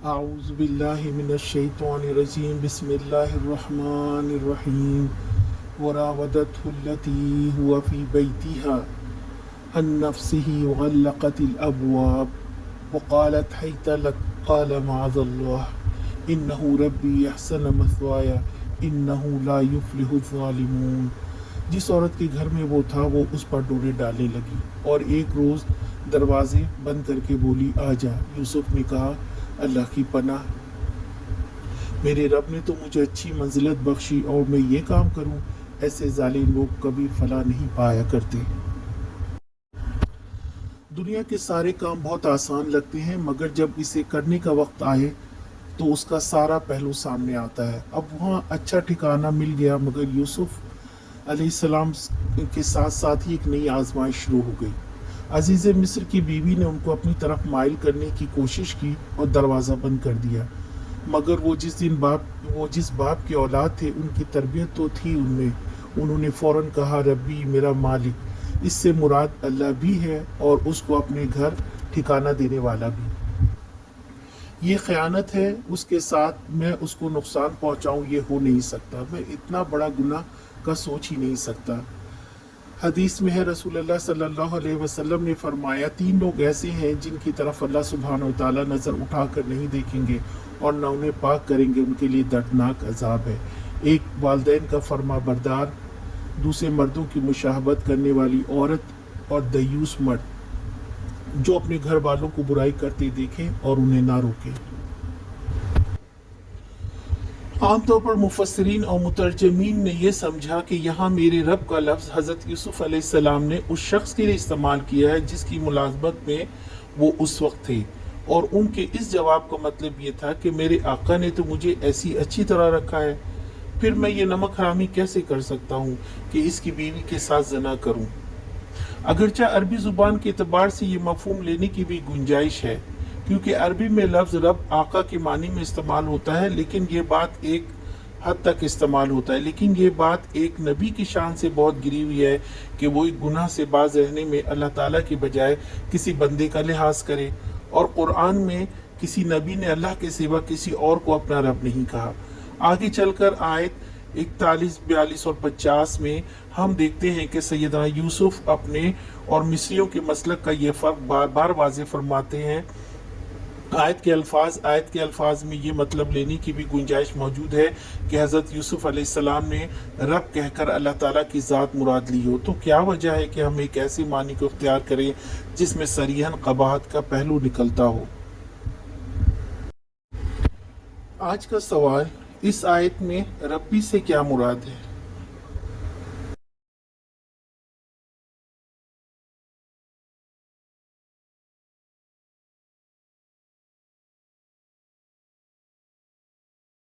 أعوذ بالله من الشيطان الرجيم بسم الله الرحمن الرحيم وراودته التي هو في بيتها عن نفسه وغلقت الأبواب وقالت حيث لك قال معاذ الله إنه ربي أحسن مثواي إنه لا يفلح الظالمون۔ جس عورت کے گھر میں وہ تھا وہ اس پر ڈورے ڈالنے لگی اور ایک روز دروازے بند کر کے بولی آ جا۔ یوسف نے کہا اللہ کی پناہ، میرے رب نے تو مجھے اچھی منزلت بخشی اور میں یہ کام کروں؟ ایسے ظالم لوگ کبھی فلاح نہیں پایا کرتے۔ دنیا کے سارے کام بہت آسان لگتے ہیں مگر جب اسے کرنے کا وقت آئے تو اس کا سارا پہلو سامنے آتا ہے۔ اب وہاں اچھا ٹھکانہ مل گیا مگر یوسف علیہ السلام کے ساتھ ساتھ ہی ایک نئی آزمائش شروع ہو گئی۔ عزیز مصر کی بیوی نے ان کو اپنی طرف مائل کرنے کی کوشش کی اور دروازہ بند کر دیا، مگر وہ جس باپ کی اولاد تھے ان کی تربیت تو تھی ان میں۔ انہوں نے فوراً کہا ربی میرا مالک، اس سے مراد اللہ بھی ہے اور اس کو اپنے گھر ٹھکانہ دینے والا بھی۔ یہ خیانت ہے اس کے ساتھ، میں اس کو نقصان پہنچاؤں یہ ہو نہیں سکتا، میں اتنا بڑا گناہ کا سوچ ہی نہیں سکتا۔ حدیث میں ہے رسول اللہ صلی اللہ علیہ وسلم نے فرمایا 3 لوگ ایسے ہیں جن کی طرف اللہ سبحانہ و تعالیٰ نظر اٹھا کر نہیں دیکھیں گے اور نہ انہیں پاک کریں گے، ان کے لیے دردناک عذاب ہے۔ ایک والدین کا فرما بردار، دوسرے مردوں کی مشاہبت کرنے والی عورت اور دیوس مرد جو اپنے گھر والوں کو برائی کرتے دیکھیں اور انہیں نہ روکیں۔ عام طور پر مفسرین اور مترجمین نے یہ سمجھا کہ یہاں میرے رب کا لفظ حضرت یوسف علیہ السلام نے اس شخص کے لیے استعمال کیا ہے جس کی ملازمت میں وہ اس وقت تھے، اور ان کے اس جواب کا مطلب یہ تھا کہ میرے آقا نے تو مجھے ایسی اچھی طرح رکھا ہے، پھر میں یہ نمک حرامی کیسے کر سکتا ہوں کہ اس کی بیوی کے ساتھ زنا کروں۔ اگرچہ عربی زبان کے اعتبار سے یہ مفہوم لینے کی بھی گنجائش ہے، کیونکہ عربی میں لفظ رب آقا کے معنی میں استعمال ہوتا ہے، لیکن یہ بات ایک حد تک استعمال ہوتا ہے، لیکن یہ بات ایک نبی کی شان سے بہت گری ہوئی ہے کہ وہ ایک گناہ سے باز رہنے میں اللہ تعالیٰ کی بجائے کسی بندے کا لحاظ کرے، اور قرآن میں کسی نبی نے اللہ کے سوا کسی اور کو اپنا رب نہیں کہا۔ آگے چل کر آیت 41، 42 اور 50 میں ہم دیکھتے ہیں کہ سیدنا یوسف اپنے اور مصریوں کے مسلک کا یہ فرق بار بار واضح فرماتے ہیں۔ آیت کے الفاظ میں یہ مطلب لینے کی بھی گنجائش موجود ہے کہ حضرت یوسف علیہ السلام نے رب کہہ کر اللہ تعالیٰ کی ذات مراد لی ہو، تو کیا وجہ ہے کہ ہم ایک ایسی معنی کو اختیار کریں جس میں صریحاً قباحت کا پہلو نکلتا ہو۔ آج کا سوال، اس آیت میں ربی سے کیا مراد ہے؟